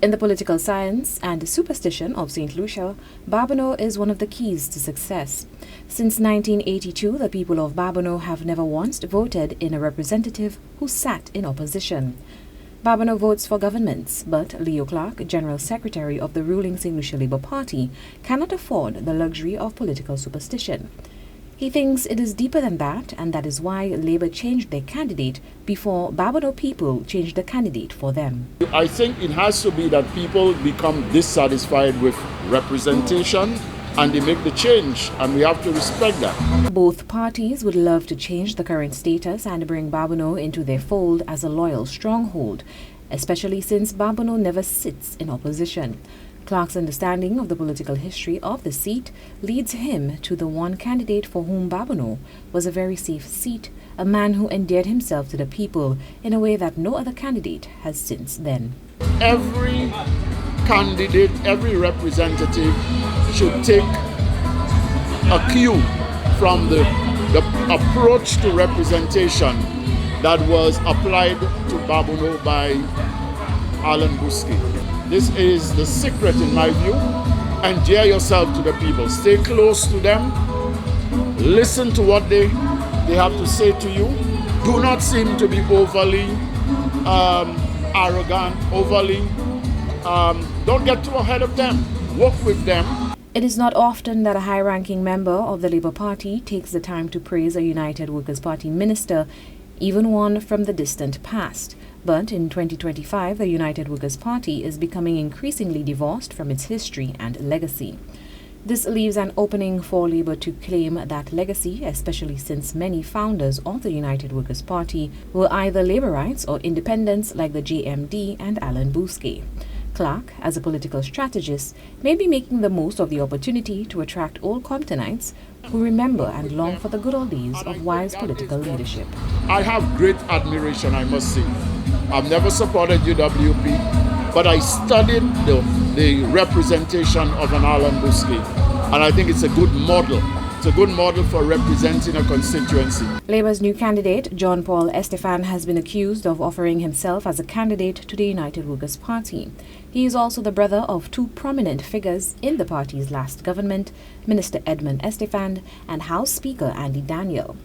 In the political science and superstition of St. Lucia, Babonneau is one of the keys to success. Since 1982, the people of Babonneau have never once voted in a representative who sat in opposition. Babonneau votes for governments, but Leo Clarke, General Secretary of the ruling St. Lucia Labour Party, cannot afford the luxury of political superstition. He thinks it is deeper than that, and that is why Labour changed their candidate before Babonneau people changed the candidate for them. I think it has to be that people become dissatisfied with representation and they make the change, and we have to respect that. Both parties would love to change the current status and bring Babonneau into their fold as a loyal stronghold, especially since Babonneau never sits in opposition. Clarke's understanding of the political history of the seat leads him to the one candidate for whom Babonneau was a very safe seat, a man who endeared himself to the people in a way that no other candidate has since then. Every candidate, every representative should take a cue from the approach to representation that was applied to Babonneau by Alan Bousquet. This is the secret, in my view. Endear yourself to the people. Stay close to them. Listen to what they have to say to you. Do not seem to be overly arrogant, overly. Don't get too ahead of them. Work with them. It is not often that a high-ranking member of the Labour Party takes the time to praise a United Workers' Party minister, even one from the distant past. But in 2025, the United Workers' Party is becoming increasingly divorced from its history and legacy. This leaves an opening for Labour to claim that legacy, especially since many founders of the United Workers' Party were either Labourites or independents like the JMD and Alan Bousquet. Clarke, as a political strategist, may be making the most of the opportunity to attract old Comptonites who remember and long for the good old days of wise political leadership. I have great admiration, I must say. I've never supported UWP, but I studied the representation of an Alan Bousquet, and I think it's a good model. It's a good model for representing a constituency. Labour's new candidate, John Paul Estefan, has been accused of offering himself as a candidate to the United Workers' Party. He is also the brother of two prominent figures in the party's last government, Minister Edmund Estefan and House Speaker Andy Daniel.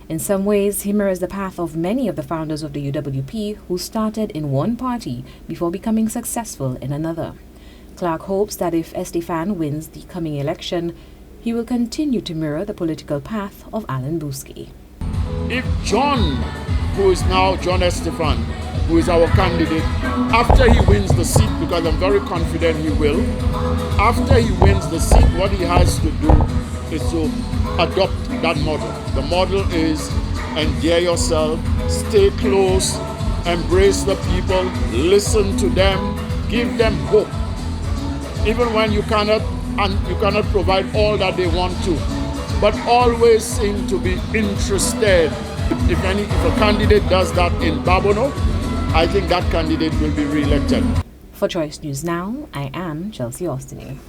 In some ways, he mirrors the path of many of the founders of the UWP who started in one party before becoming successful in another. Clarke hopes that if Estefan wins the coming election, he will continue to mirror the political path of Alan Bousquet. If John, who is now John Estefan, who is our candidate, after he wins the seat, because I'm very confident he will, after he wins the seat, what he has to do is to adopt that model. The model is endear yourself, stay close, embrace the people, listen to them, give them hope. Even when you cannot provide all that they want to, but always seem to be interested. If a candidate does that in Babonneau, I think that candidate will be re-elected. For Choice News Now, I am Chelsea Austin.